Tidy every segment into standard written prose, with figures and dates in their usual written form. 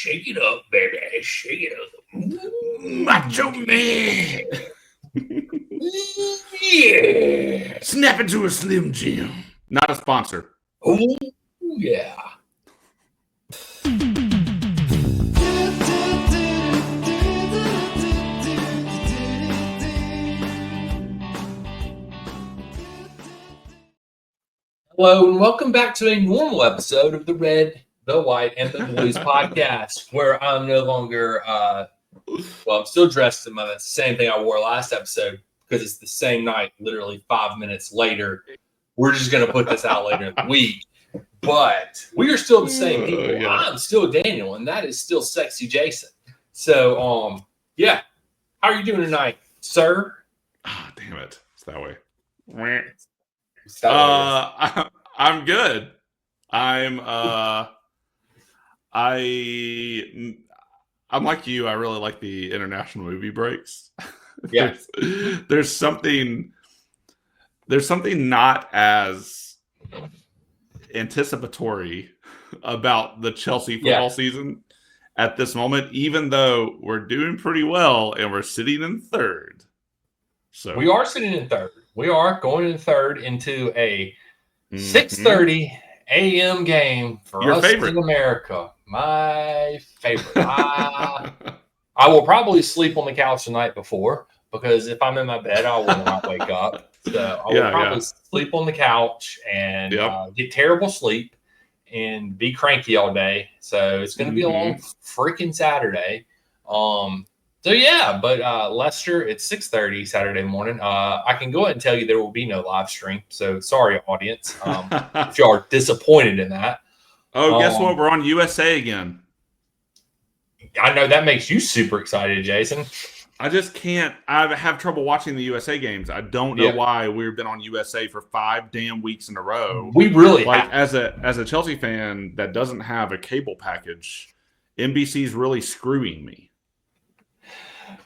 Shake it up, baby. Shake it up. Macho Man. Yeah. Snap into a Slim Jim. Not a sponsor. Oh, yeah. Hello, and welcome back to a normal episode of the Red, the White, and the Blues podcast, where I'm no longer, I'm still dressed in the same thing I wore last episode because it's the same night, literally 5 minutes later. We're just going to put this out later in the week. But we are still the same people. Yeah. I'm still Daniel, and that is still Sexy Jason. So, yeah. How are you doing tonight, sir? Ah, damn it. It's that way. I'm good. I'm like you. I really like the international movie breaks. Yeah. there's something not as anticipatory about the Chelsea football season at this moment, even though we're doing pretty well and we're sitting in third. So we are sitting in third. We are going in third into a 6:30 a.m. game for Your us favorite. in America. My favorite. I will probably sleep on the couch the night before because if I'm in my bed, I will not wake up. So I will probably sleep on the couch and get terrible sleep and be cranky all day. So it's going to be a long freaking Saturday. Leicester, it's 6:30 Saturday morning. I can go ahead and tell you there will be no live stream. So sorry, audience, if you are disappointed in that. Oh, guess what? We're on USA again. I know that makes you super excited, Jason. I just can't. I have trouble watching the USA games. I don't know why we've been on USA for 5 damn weeks in a row. We really like have. as a Chelsea fan that doesn't have a cable package, NBC's really screwing me.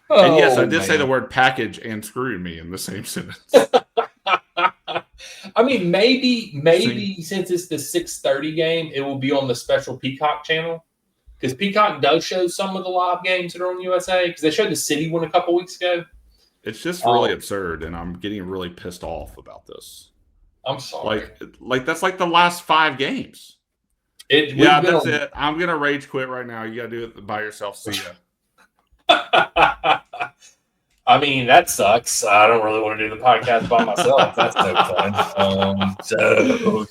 And yes, I did say the word package and screwing me in the same sentence. I mean, maybe since it's the 6:30 game, it will be on the special Peacock channel. Because Peacock does show some of the live games that are on USA. Because they showed the City one a couple weeks ago. It's just really absurd, and I'm getting really pissed off about this. I'm sorry. Like that's like the last 5 games. That's it. I'm going to rage quit right now. You got to do it by yourself. See ya. I mean, that sucks. I don't really want to do the podcast by myself. That's no fun.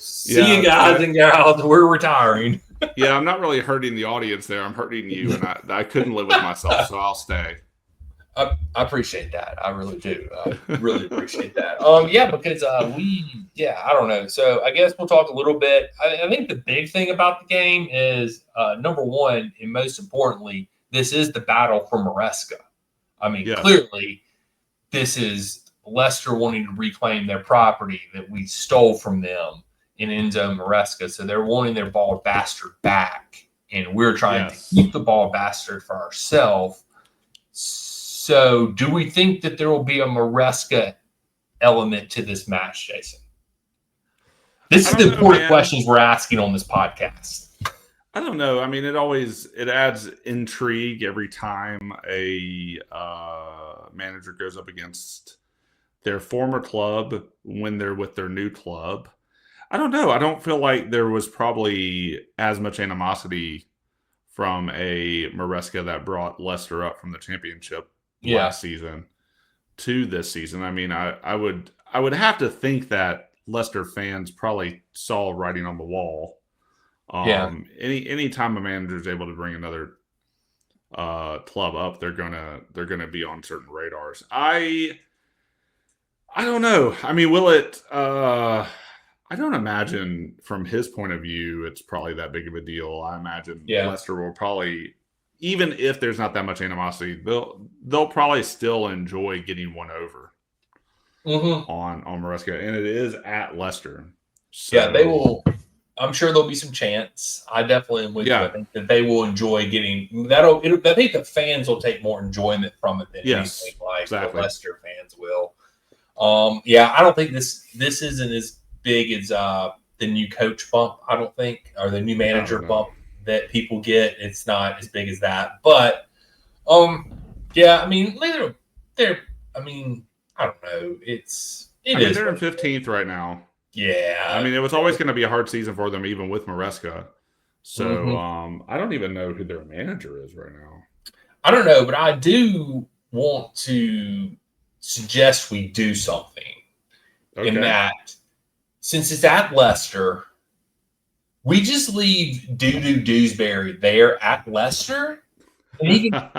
See you guys and gals. We're retiring. Yeah, I'm not really hurting the audience there. I'm hurting you, and I couldn't live with myself, so I'll stay. I appreciate that. I really do. I really appreciate that. Because I don't know. So I guess we'll talk a little bit. I think the big thing about the game is, number one, and most importantly, this is the battle for Maresca. I mean, clearly, this is Leicester wanting to reclaim their property that we stole from them in Enzo Maresca. So they're wanting their ball bastard back, and we're trying to keep the ball bastard for ourselves. So do we think that there will be a Maresca element to this match, Jason? This is the important questions we're asking on this podcast. I don't know. I mean, it adds intrigue every time a manager goes up against their former club when they're with their new club. I don't know. I don't feel like there was probably as much animosity from a Maresca that brought Leicester up from the championship last season to this season. I mean, I would have to think that Leicester fans probably saw writing on the wall. Any time a manager is able to bring another club up, they're gonna be on certain radars. I don't know. I mean, will it? I don't imagine from his point of view it's probably that big of a deal. I imagine Leicester will probably, even if there's not that much animosity, they'll probably still enjoy getting one over on Maresca, and it is at Leicester. So, they will. I'm sure there'll be some chants. I definitely am with you. I think that they will enjoy getting that. I think the fans will take more enjoyment from it than anything like the Leicester fans will. I don't think this isn't as big as the new coach bump. I don't think, or the new manager bump that people get. It's not as big as that, but yeah. I mean, they're. I mean, I don't know. They're in 15th right now. Yeah. I mean, it was always going to be a hard season for them, even with Maresca. So I don't even know who their manager is right now. I don't know, but I do want to suggest we do something in that since it's at Leicester, we just leave Dewsbury there at Leicester, and he can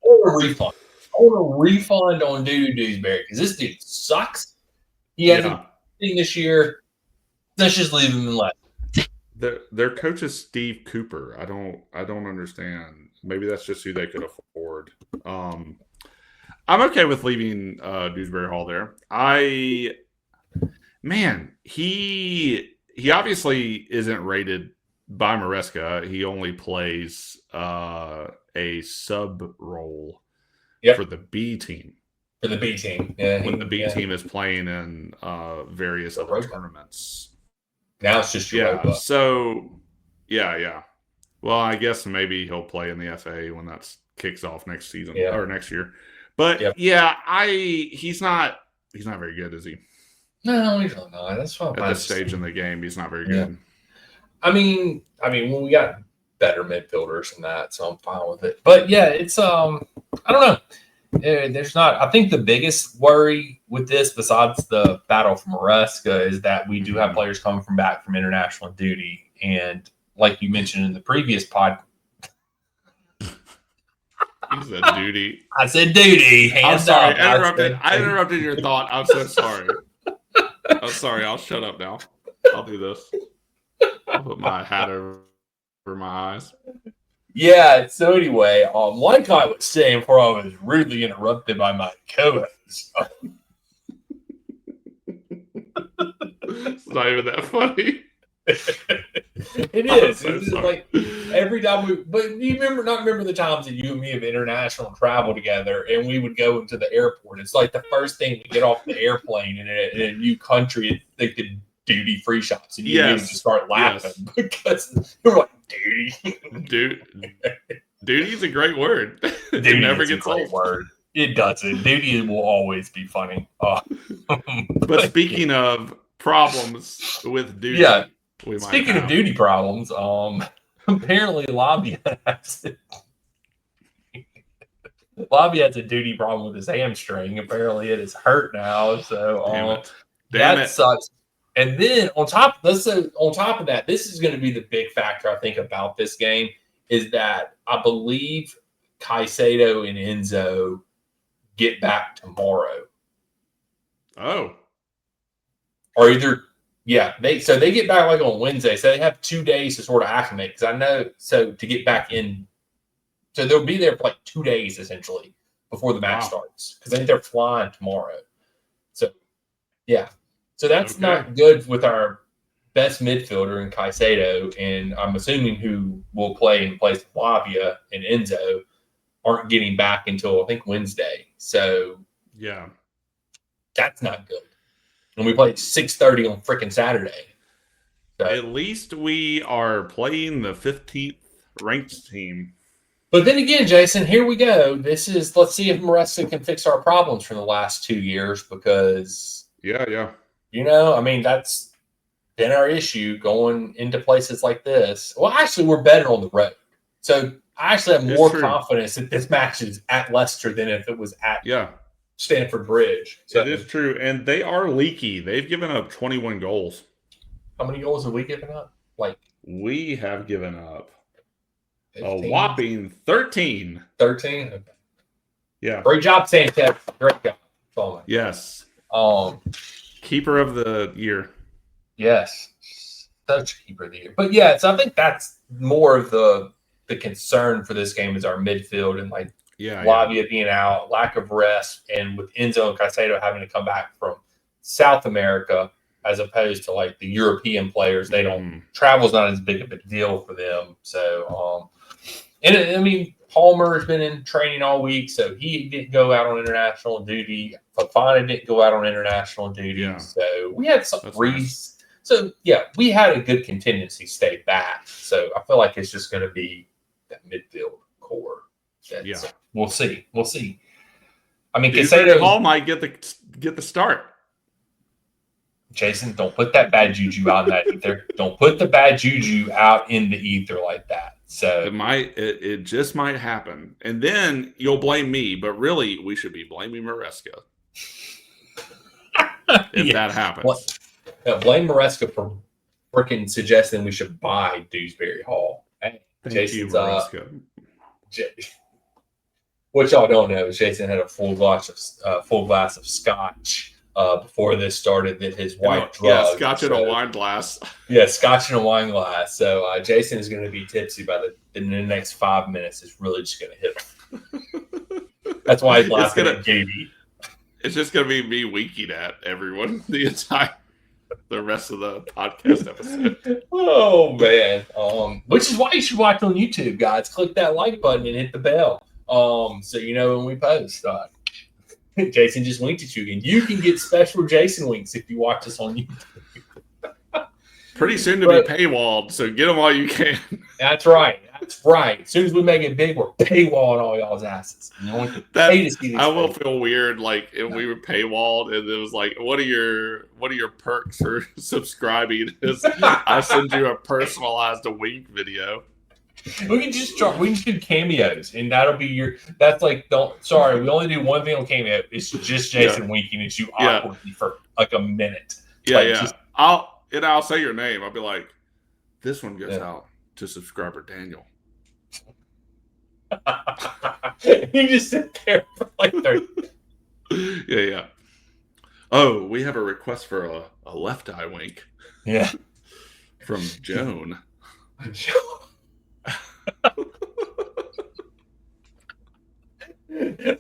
order a refund. I want a refund on Dewsbury because this dude sucks. He hasn't been this year. Let's just leave him in Leicester. Their coach is Steve Cooper. I don't understand. Maybe that's just who they could afford. I'm okay with leaving Dewsbury Hall there. He obviously isn't rated by Maresca. He only plays a sub role for the B team. For the B team, yeah. When the B team is playing in various other tournaments. Now it's just Europa. So yeah. Well, I guess maybe he'll play in the FA when that kicks off next season or next year. But he's not very good, is he? No, he's not. That's fine. At this stage in the game, he's not very good. I mean, when we got better midfielders than that, so I'm fine with it. But yeah, it's I don't know. There's not. I think the biggest worry with this, besides the battle for Maresca, is that we do have players coming back from international duty, and like you mentioned in the previous pod. You said duty. I said duty. I'm sorry. I interrupted your thought. I'm so sorry. I'm sorry. I'll shut up now. I'll do this. I'll put my hat over my eyes. Yeah. So anyway, like I was saying before I was rudely interrupted by my co-host. It's not even that funny. It is. So it's like every time but you remember the times that you and me have international travel together and we would go into the airport. It's like the first thing to get off the airplane in a new country, they could duty free shops, and you would just start laughing because you're like, duty. Duty is a great word. Duty never gets old. Word. It doesn't. Duty will always be funny. But speaking of problems with duty. Yeah. Speaking of duty problems, apparently Lavia has a duty problem with his hamstring. Apparently it is hurt now. So that sucks. And then on top of that, this is going to be the big factor I think about this game is that I believe Caicedo and Enzo get back tomorrow. Oh. Or either they get back like on Wednesday. So they have 2 days to sort of acclimate because I know to get back in. So they'll be there for like 2 days essentially before the match starts because I think they're flying tomorrow. So yeah. So that's not good with our best midfielder in Caicedo, and I'm assuming who will play in place of Lavia and Enzo aren't getting back until I think Wednesday. So yeah, that's not good. And we play at 6:30 on freaking Saturday. So, at least we are playing the 15th ranked team. But then again, Jason, here we go. Let's see if Maresca can fix our problems from the last 2 years because that's been our issue going into places like this. Well, actually, we're better on the road. So I actually have more confidence that this match is at Leicester than if it was at Stamford Bridge. So, it is true. And they are leaky. They've given up 21 goals. How many goals have we given up? We have given up 15? A whopping 13. 13? Okay. Yeah. Great job, Sanchez. Great job. Following. Yes. Keeper of the year. Yes. Such keeper of the year. But yeah, so I think that's more of the concern for this game is our midfield and Lavia being out, lack of rest, and with Enzo and Caicedo having to come back from South America as opposed to the European players. They don't travel's not as big of a deal for them. So Palmer has been in training all week, so he didn't go out on international duty. Fofana didn't go out on international duty. Yeah. So we had So yeah, we had a good contingency stay back. So I feel like it's just going to be that midfield core. We'll see. We'll see. I mean, Dewsbury Hall might get the start. Jason, don't put that bad juju out in that ether. Don't put the bad juju out in the ether like that. So it just might happen. And then you'll blame me, but really we should be blaming Maresca. If that happens. Blame Maresca for freaking suggesting we should buy Dewsbury Hall. Hey, Thank you, Maresca. What y'all don't know is Jason had a full glass of scotch before this started that his wife drugged. Yeah, scotch in a wine glass. Yeah, scotch in a wine glass. So Jason is going to be tipsy in the next 5 minutes. It's really just going to hit him. That's why he's laughing at Gaby. It's just going to be me winking at everyone the rest of the podcast episode. Oh man! Which is why you should watch on YouTube, guys. Click that like button and hit the bell. So you know when we post. Jason just winked at you again. You can get special Jason winks if you watch us on YouTube. Pretty soon to be paywalled, so get them while you can. That's right. That's right. As soon as we make it big, we're paywalling all y'all's asses. You know, I will feel weird, like if we were paywalled and it was like, what are your perks for subscribing? I send you a personalized wink video. We can just do cameos, and that'll be that's like, sorry, we only do one thing on cameo. It's just Jason winking at you awkwardly for like a minute. Yeah, like, I'll say your name. I'll be like, this one goes out to subscriber Daniel. You just sit there for like 30. Yeah. Oh, we have a request for a left eye wink. Yeah. From Joan.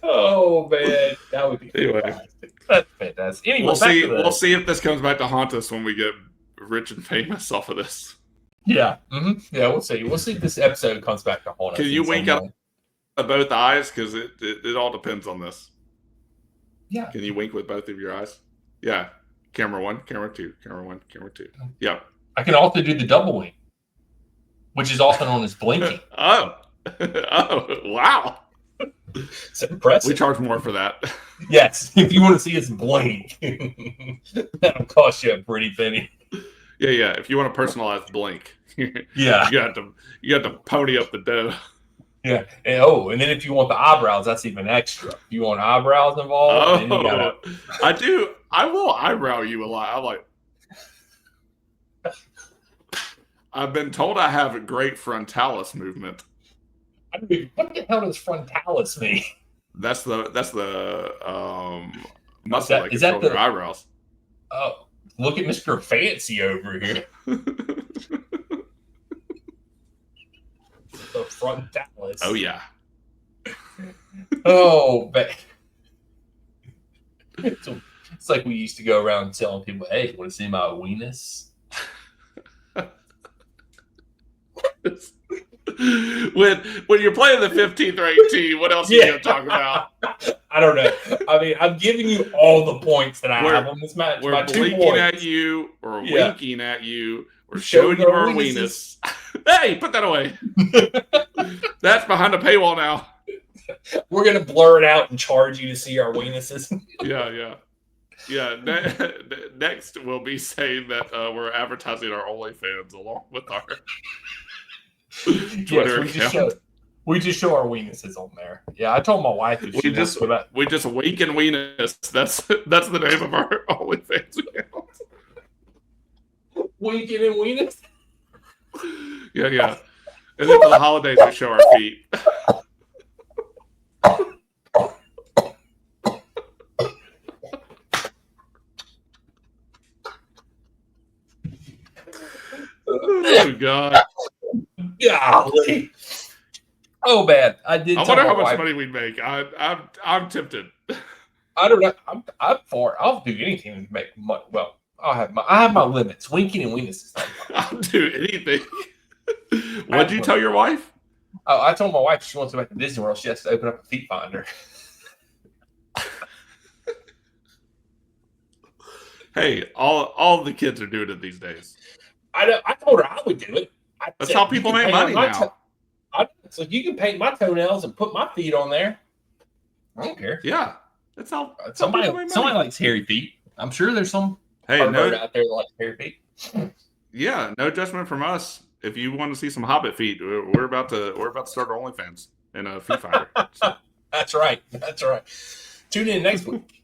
Oh man, that would be fantastic. That's fantastic. Anyway, we'll see if this comes back to haunt us when we get rich and famous off of this. Yeah, yeah, we'll see. We'll see if this episode comes back to haunt us. Can you wink out of both eyes? Because it all depends on this. Yeah. Can you wink with both of your eyes? Yeah. Camera 1, camera 2, camera 1, camera 2. Yeah. I can also do the double wink, which is also known as blinking. Oh, wow. It's impressive. We charge more for that. Yes, if you want to see us blink, that'll cost you a pretty penny. Yeah. If you want a personalized blink, yeah, you have to pony up the dough. Yeah. And then if you want the eyebrows, that's even extra. If you want eyebrows involved, then you gotta... I will eyebrow you a lot. I'm like, I've been told I have a great frontalis movement. What the hell does frontalis mean? That's the muscle that controls your eyebrows. Oh, look at Mr. Fancy over here. The frontalis. Oh yeah. Oh, but it's like we used to go around telling people, "Hey, you want to see my wenis?" When you're playing the 15th ranked team, what else are you going to talk about? I don't know. I mean, I'm giving you all the points that I have on this match. We're blinking at you, or winking at you, or showing you our weenus. Hey, put that away. That's behind a paywall now. We're going to blur it out and charge you to see our weenuses. Yeah. Next, we'll be saying that we're advertising our OnlyFans along with our Twitter account. We just show our weenuses on there. Yeah, I told my wife that we just wink and weenus. That's the name of our OnlyFans account. Winking and weenus. Yeah. And then for the holidays, we show our feet. Oh God! Golly! Oh man, I wonder how much money we'd make. I'm tempted. I don't know. I'm for it. I'll do anything to make money. Well, I have my limits. Winking and weenus. I'll do anything. What'd you tell your wife? Oh, I told my wife if she wants to go back to Disney World, she has to open up a feet finder. Hey, all the kids are doing it these days. I told her I would do it. That's how people make money now. So you can paint my toenails and put my feet on there. I don't care. Yeah, that's how somebody people make money. likes hairy feet. I'm sure there's some pervert out there that likes hairy feet. Yeah, no judgment from us. If you want to see some Hobbit feet, we're about to start our OnlyFans and a Feet Finder. So. That's right. Tune in next week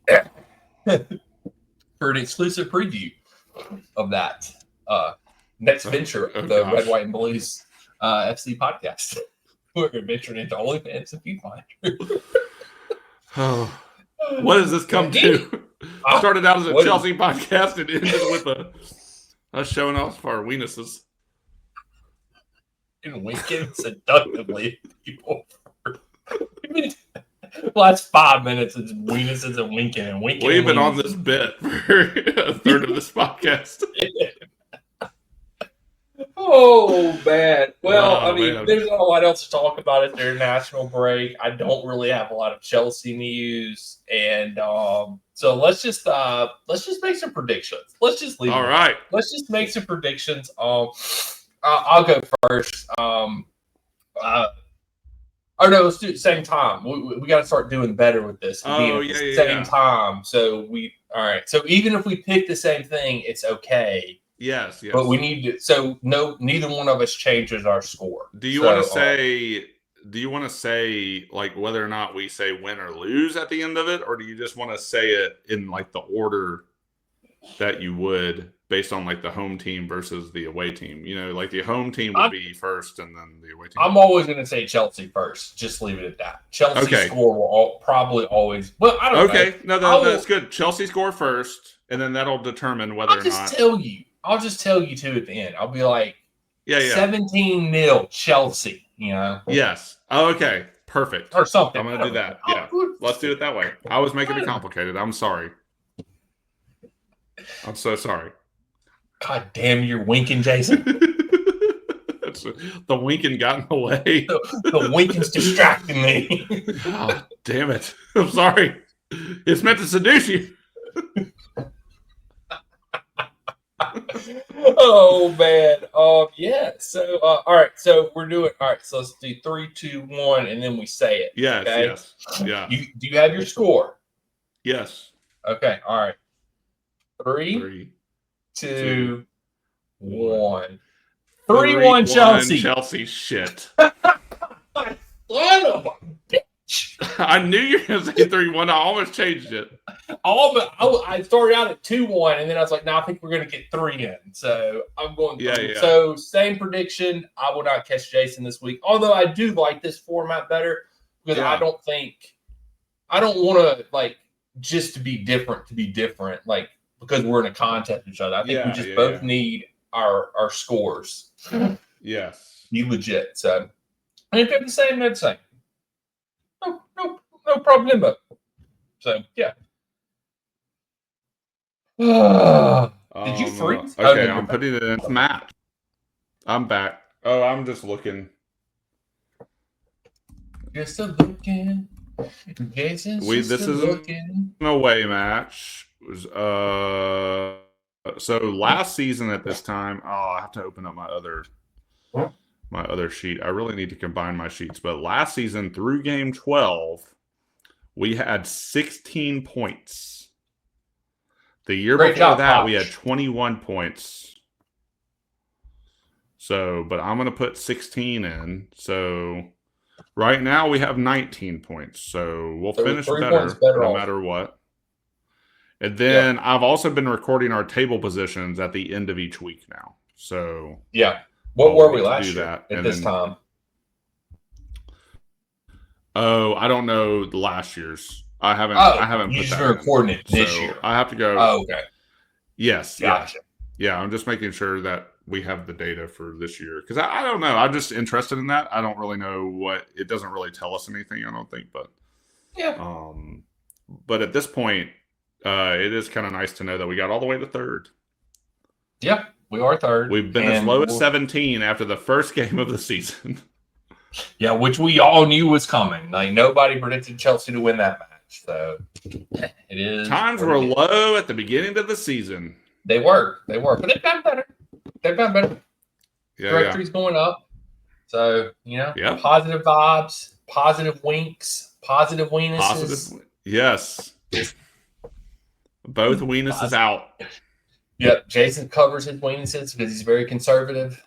for an exclusive preview of that next venture of the Red, White, and Blues FC podcast. We're venturing into OnlyFans and Feet Finder. What does this come to? Started out as a Chelsea podcast and ended with us showing off our weenuses. And winking seductively at people. Last 5 minutes is weenuses and winking and winking. We've been on this bit for a third of this podcast. Oh, man. Well, there's not a lot else to talk about at their national break. I don't really have a lot of Chelsea news. And so let's just make some predictions. Let's just leave All right. Let's just make some predictions. I'll go first. Let's do it at the same time. We got to start doing better with this. Same time. So all right. So even if we pick the same thing, it's okay. Yes. But we need to. So neither one of us changes our score. Do you want to say? Do you want to say like whether or not we say win or lose at the end of it, or do you just want to say it in like the order that you would based on like the home team versus the away team? You know, like the home team would be first, and then the away team. I'm always going to say Chelsea first. Just leave it at that. Chelsea score will probably always. Well, I don't know. No, that's good. Chelsea score first, and then that'll determine whether or not. I'll just tell you too at the end. I'll be like, 17-0 Chelsea. You know. Yes. Okay. Perfect. Or something. I'm going to do that. Yeah. Let's do it that way. I was making it complicated. I'm sorry. I'm so sorry. God damn, you're winking, Jason. The winking got in the way. The winking's distracting me. Oh, damn it. I'm sorry. It's meant to seduce you. Oh, man. Yeah. So, all right. So we're doing, all right. So let's do 3, 2, 1, and then we say it. Yes. Okay? Yes. Yeah. Do you have your score? Yes. Okay. All right. 3, 2, 1. 3-1 Chelsea. Chelsea shit. Son of a bitch. I knew you were going to say 3-1. I almost changed it. I started out at 2-1, and then I was like, no, I think we're going to get 3 in. So I'm going through. So same prediction. I will not catch Jason this week. Although I do like this format better because I don't want to, like, just to be different, like, because we're in a contest with each other. I think we just both need our scores. Yes. Be legit. So, and if they're the same, they're the same. No problem. So, yeah. Did you freeze? Okay, I'm putting it in match. I'm back. Oh, I'm just looking. Just a looking. Jason's this is an away match. So last season at this time, I have to open up my other sheet. I really need to combine my sheets. But last season through game 12, we had 16 points. The year before that, we had 21 points. So, but I'm going to put 16 in. So right now we have 19 points. So we'll finish better no matter what. And then I've also been recording our table positions at the end of each week now. So what were we last year at this time? Oh, I don't know the last year's. I haven't put that in. Recording it this year. I have to go. Oh, okay. Yes. Gotcha. Yeah, I'm just making sure that we have the data for this year. Because I don't know. I'm just interested in that. I don't really know what – it doesn't really tell us anything, I don't think. But but at this point, it is kind of nice to know that we got all the way to third. Yeah, we are third. We've been as low as 17 after the first game of the season. Yeah, which we all knew was coming. Like, nobody predicted Chelsea to win that match. match. So it is. Times were low at the beginning of the season. They were, but they've gotten better. Directory's going up. So, positive vibes, positive winks, positive weenuses. Yes. Both weenuses out. Yep. Jason covers his weenuses because he's very conservative.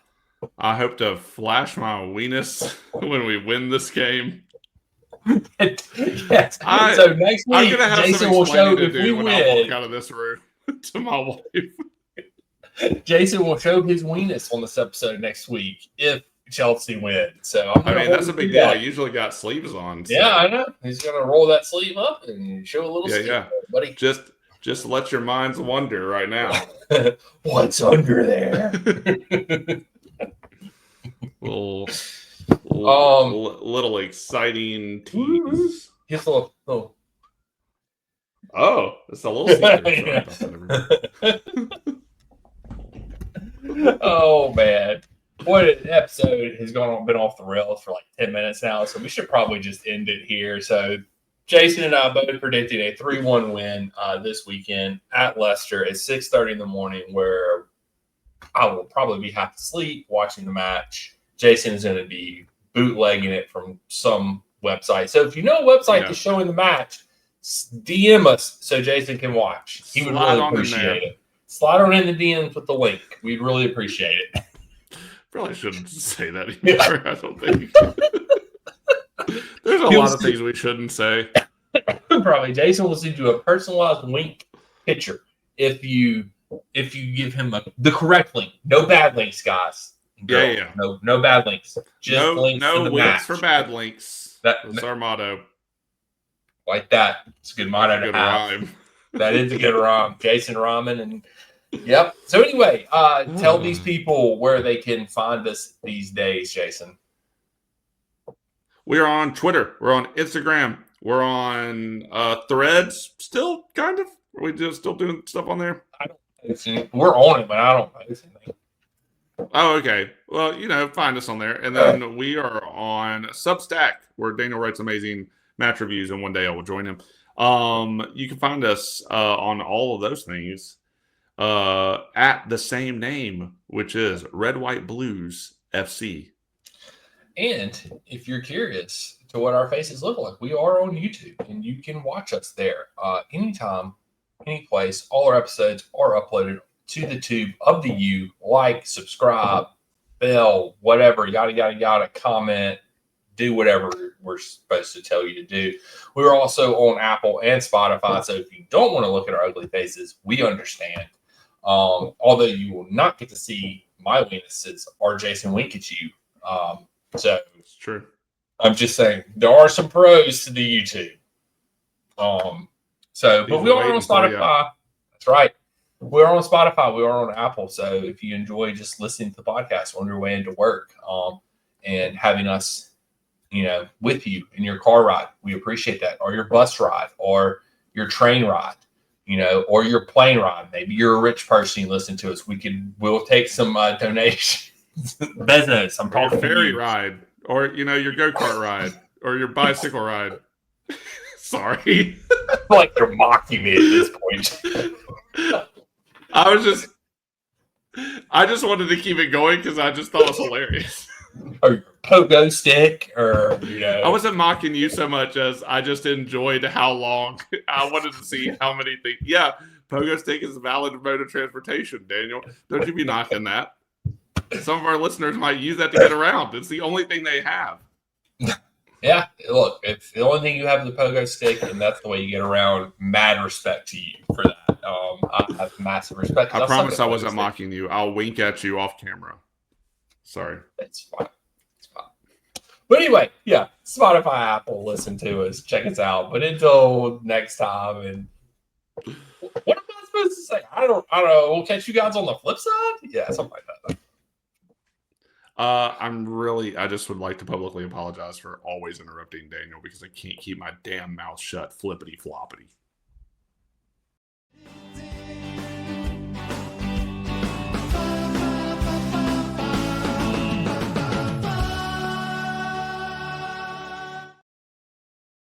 I hope to flash my weenus when we win this game. Yes. So next week, Jason will show if we win. I walk out of this room to my wife. Jason will show his weenus on this episode next week if Chelsea wins. So that's a big deal. I usually got sleeves on. So. Yeah, I know. He's gonna roll that sleeve up and show a little sleeve, buddy. Just let your minds wonder right now. What's under there? little exciting tease. Just a little. Oh, it's a little secret. Oh man, what an episode has been off the rails for like 10 minutes now, so we should probably just end it here. So Jason and I both predicted a 3-1 win this weekend at Leicester at 6:30 in the morning, where I will probably be half asleep watching the match. Jason is going to be bootlegging it from some website. So if you know a website that's showing the match, DM us so Jason can watch. He would really appreciate it. Slide on in the DMs with the link. We'd really appreciate it. Probably shouldn't say that anymore. I don't think. There's a lot of things we shouldn't say. Probably. Jason will send you a personalized link picture if you give him the correct link. No bad links, guys. Yeah. No bad links. Just links no to the links match. for bad links. That's our motto. Like that. It's a good motto to have. Rhyme. That is a good rhyme. Jason Rahman and yep. So anyway, tell these people where they can find us these days, Jason. We're on Twitter. We're on Instagram. We're on Threads. Still kind of. Are we just still doing stuff on there? I don't post anything. We're on it, but I don't post anything. Oh, okay. Well, find us on there. And then we are on Substack, where Daniel writes amazing match reviews, and one day I will join him. You can find us on all of those things at the same name, which is Red White Blues FC. And if you're curious to what our faces look like, we are on YouTube, and you can watch us there anytime, any place. All our episodes are uploaded to the tube of the U. Like, subscribe, bell, whatever, yada, yada, yada, comment, do whatever we're supposed to tell you to do. We're also on Apple and Spotify, so if you don't want to look at our ugly faces, we understand. Although you will not get to see my weenuses or Jason wink at you. So it's true. I'm just saying there are some pros to the YouTube. But we are on Spotify. That's right. We're on Spotify. We are on Apple. So if you enjoy just listening to the podcast on your way into work, and having us, with you in your car ride, we appreciate that. Or your bus ride, or your train ride, or your plane ride. Maybe you're a rich person. You listen to us. We'll take some donations. Business. I'm talking your ferry ride, or your go-kart ride, or your bicycle ride. Sorry, like you're mocking me at this point. I just wanted to keep it going because I just thought it was hilarious. Or your pogo stick, or I wasn't mocking you so much as I just enjoyed how long. I wanted to see how many things. Yeah, pogo stick is a valid mode of transportation. Daniel, don't you be knocking that. Some of our listeners might use that to get around. It's the only thing they have. Yeah, look, it's the only thing you have is the pogo stick, and that's the way you get around. Mad respect to you for that. I have massive respect. I promise I wasn't mocking you. I'll wink at you off camera. Sorry. It's fine. But anyway, yeah, Spotify, Apple, listen to us. Check us out. But until next time, and what am I supposed to say? I don't know. We'll catch you guys on the flip side? Yeah, something like that. I just would like to publicly apologize for always interrupting Daniel because I can't keep my damn mouth shut flippity floppity.